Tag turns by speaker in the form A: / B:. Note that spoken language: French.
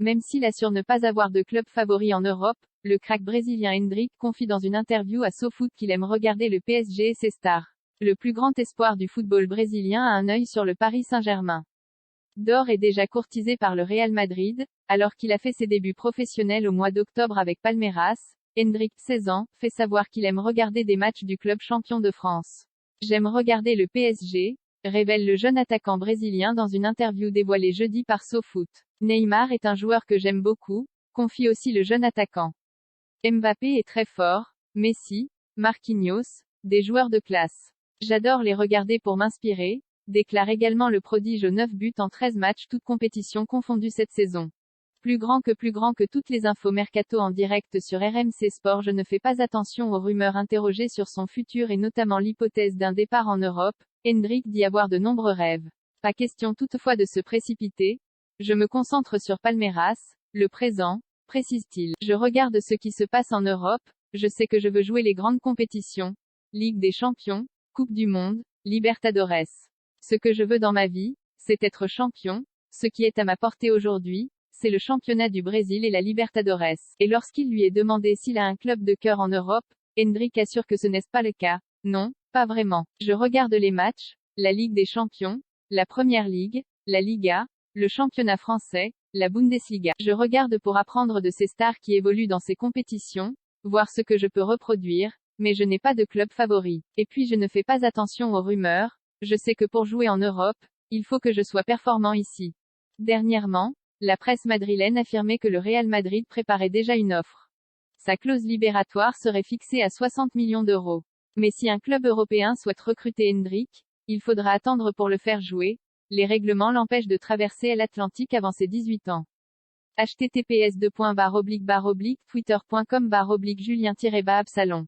A: Même s'il assure ne pas avoir de club favori en Europe, le crack brésilien Endrick confie dans une interview à SoFoot qu'il aime regarder le PSG et ses stars. Le plus grand espoir du football brésilien a un œil sur le Paris Saint-Germain. D'or est déjà courtisé par le Real Madrid, alors qu'il a fait ses débuts professionnels au mois d'octobre avec Palmeiras. Endrick, 16 ans, fait savoir qu'il aime regarder des matchs du club champion de France. J'aime regarder le PSG, révèle le jeune attaquant brésilien dans une interview dévoilée jeudi par SoFoot. Neymar est un joueur que j'aime beaucoup, confie aussi le jeune attaquant. Mbappé est très fort, Messi, Marquinhos, des joueurs de classe. J'adore les regarder pour m'inspirer, déclare également le prodige aux 9 buts en 13 matchs toutes compétitions confondues cette saison. Plus grand que toutes les infos mercato en direct sur RMC Sport. Je ne fais pas attention aux rumeurs interrogées sur son futur et notamment l'hypothèse d'un départ en Europe. Endrick dit avoir de nombreux rêves. Pas question toutefois de se précipiter. Je me concentre sur Palmeiras, le présent, précise-t-il. Je regarde ce qui se passe en Europe, je sais que je veux jouer les grandes compétitions. Ligue des Champions, Coupe du Monde, Libertadores. Ce que je veux dans ma vie, c'est être champion. Ce qui est à ma portée aujourd'hui, c'est le championnat du Brésil et la Libertadores. Et lorsqu'il lui est demandé s'il a un club de cœur en Europe, Endrick assure que ce n'est pas le cas. Non, pas vraiment. Je regarde les matchs, la Ligue des Champions, la Première Ligue, la Liga, le championnat français, la Bundesliga. Je regarde pour apprendre de ces stars qui évoluent dans ces compétitions, voir ce que je peux reproduire, mais je n'ai pas de club favori. Et puis je ne fais pas attention aux rumeurs, je sais que pour jouer en Europe, il faut que je sois performant ici. Dernièrement, la presse madrilène affirmait que le Real Madrid préparait déjà une offre. Sa clause libératoire serait fixée à 60 millions d'euros. Mais si un club européen souhaite recruter Endrick, il faudra attendre pour le faire jouer. Les règlements l'empêchent de traverser l'Atlantique avant ses 18 ans. https://twitter.com/julien-absalon